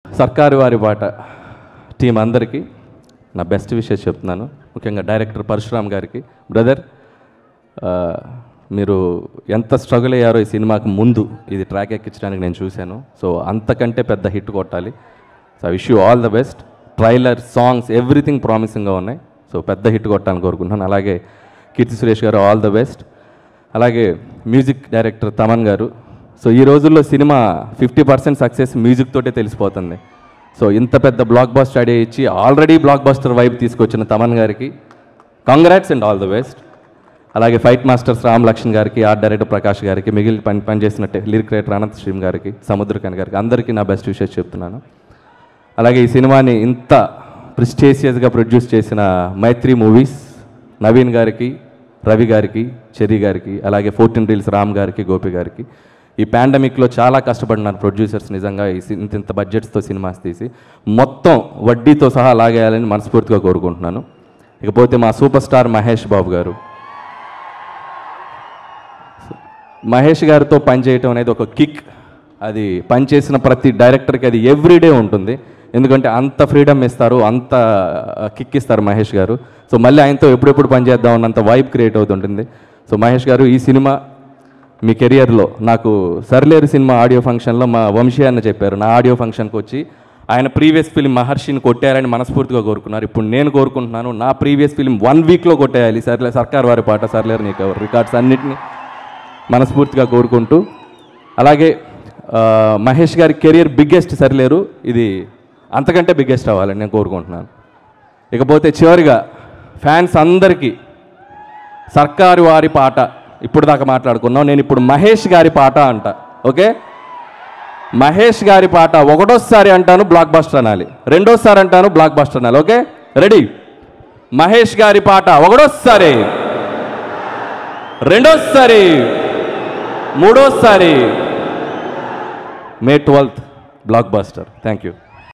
సర్కారు వారి బాట టీం అందరికీ నా బెస్ట్ విషెస్ చెప్తున్నాను. ముఖ్యంగా డైరెక్టర్ పరశురామ్ గారికి, బ్రదర్ మీరు ఎంత స్ట్రగుల్ అయ్యారో ఈ సినిమాకి ముందు ఇది ట్రాక్ ఎక్కించడానికి నేను చూశాను. సో అంతకంటే పెద్ద హిట్ కొట్టాలి. So I wish you all the best. Trailer, songs, everything ప్రామిసింగ్గా ఉన్నాయి. సో పెద్ద హిట్ కొట్టాలని కోరుకుంటున్నాను. అలాగే కీర్తి సురేష్ గారు ఆల్ ద బెస్ట్. అలాగే మ్యూజిక్ డైరెక్టర్ తమన్ గారు. సో ఈ రోజుల్లో సినిమా 50% సక్సెస్ మ్యూజిక్ తోటే తెలిసిపోతుంది. సో ఇంత పెద్ద బ్లాక్ బస్టర్ ఐడియా ఇచ్చి ఆల్రెడీ బ్లాక్ బస్టర్ వైబ్ తీసుకొచ్చిన తమన్ గారికి congrats and all the best. అలాగే ఫైట్ మాస్టర్స్ రామ్ లక్ష్మణ్ గారికి, ఆర్ట్ డైరెక్టర్ ప్రకాష్ గారికి, మిగిలిన పనిచేసినట్టే లిరిక్ రైటర్ అనంత్ శ్రీమ్ గారికి, సముద్రకన్ గారికి అందరికీ నా బెస్ట్ విషెస్ చెప్తున్నాను. అలాగే ఈ సినిమాని ఇంత ప్రెస్టీజియస్గా ప్రొడ్యూస్ చేసిన మైత్రి మూవీస్ నవీన్ గారికి, రవి గారికి, చెర్రీ గారికి, అలాగే 14 రీల్స్ రామ్ గారికి, గోపి గారికి, ఈ పాండమిక్లో చాలా కష్టపడినారు ప్రొడ్యూసర్స్. నిజంగా ఇంత బడ్జెట్స్తో సినిమాస్ తీసి మొత్తం వడ్డీతో సహా లాగేయాలని మనస్ఫూర్తిగా కోరుకుంటున్నాను. ఇకపోతే మా సూపర్ స్టార్ మహేష్ బాబు గారు. మహేష్ గారితో పనిచేయటం అనేది ఒక కిక్. అది పనిచేసిన ప్రతి డైరెక్టర్కి అది ఎవ్రీడే ఉంటుంది. ఎందుకంటే అంత ఫ్రీడమ్ ఇస్తారు, అంత కిక్ ఇస్తారు మహేష్ గారు. సో మళ్ళీ ఆయనతో ఎప్పుడెప్పుడు పనిచేద్దాం అన్నంత వైబ్ క్రియేట్ అవుతుంటుంది. సో మహేష్ గారు, ఈ సినిమా మీ కెరియర్లో నాకు సర్లేరు సినిమా ఆడియో ఫంక్షన్లో మా వంశీ అన్న చెప్పారు, నా ఆడియో ఫంక్షన్కి వచ్చి ఆయన ప్రీవియస్ ఫిలిం మహర్షిని కొట్టారని మనస్ఫూర్తిగా కోరుకున్నారు. ఇప్పుడు నేను కోరుకుంటున్నాను, నా ప్రీవియస్ ఫిలిం 1 వీక్లో కొట్టేయాలి. సర్కార్ వారి పాట, సర్లేరు నీకు ఎవరు, రికార్డ్స్ అన్నిటిని మనస్ఫూర్తిగా కోరుకుంటూ, అలాగే మహేష్ గారి కెరియర్ బిగ్గెస్ట్ సర్లేరు, ఇది అంతకంటే బిగ్గెస్ట్ అవ్వాలని నేను కోరుకుంటున్నాను. ఇకపోతే చివరిగా ఫ్యాన్స్ అందరికీ సర్కారు వారి పాట ఇప్పుడు దాకా మాట్లాడుకున్నాం, నేను ఇప్పుడు మహేష్ గారి పాట అంట. ఓకే, మహేష్ గారి పాట ఒకటోసారి అంటాను బ్లాక్ బస్టర్ అనాలి, రెండోసారి అంటాను బ్లాక్ బస్టర్ అనాలి. Okay, ready? మహేష్ గారి పాట ఒకటోసారి, రెండోసారి, మూడోసారి, May 12th blockbuster. Thank you.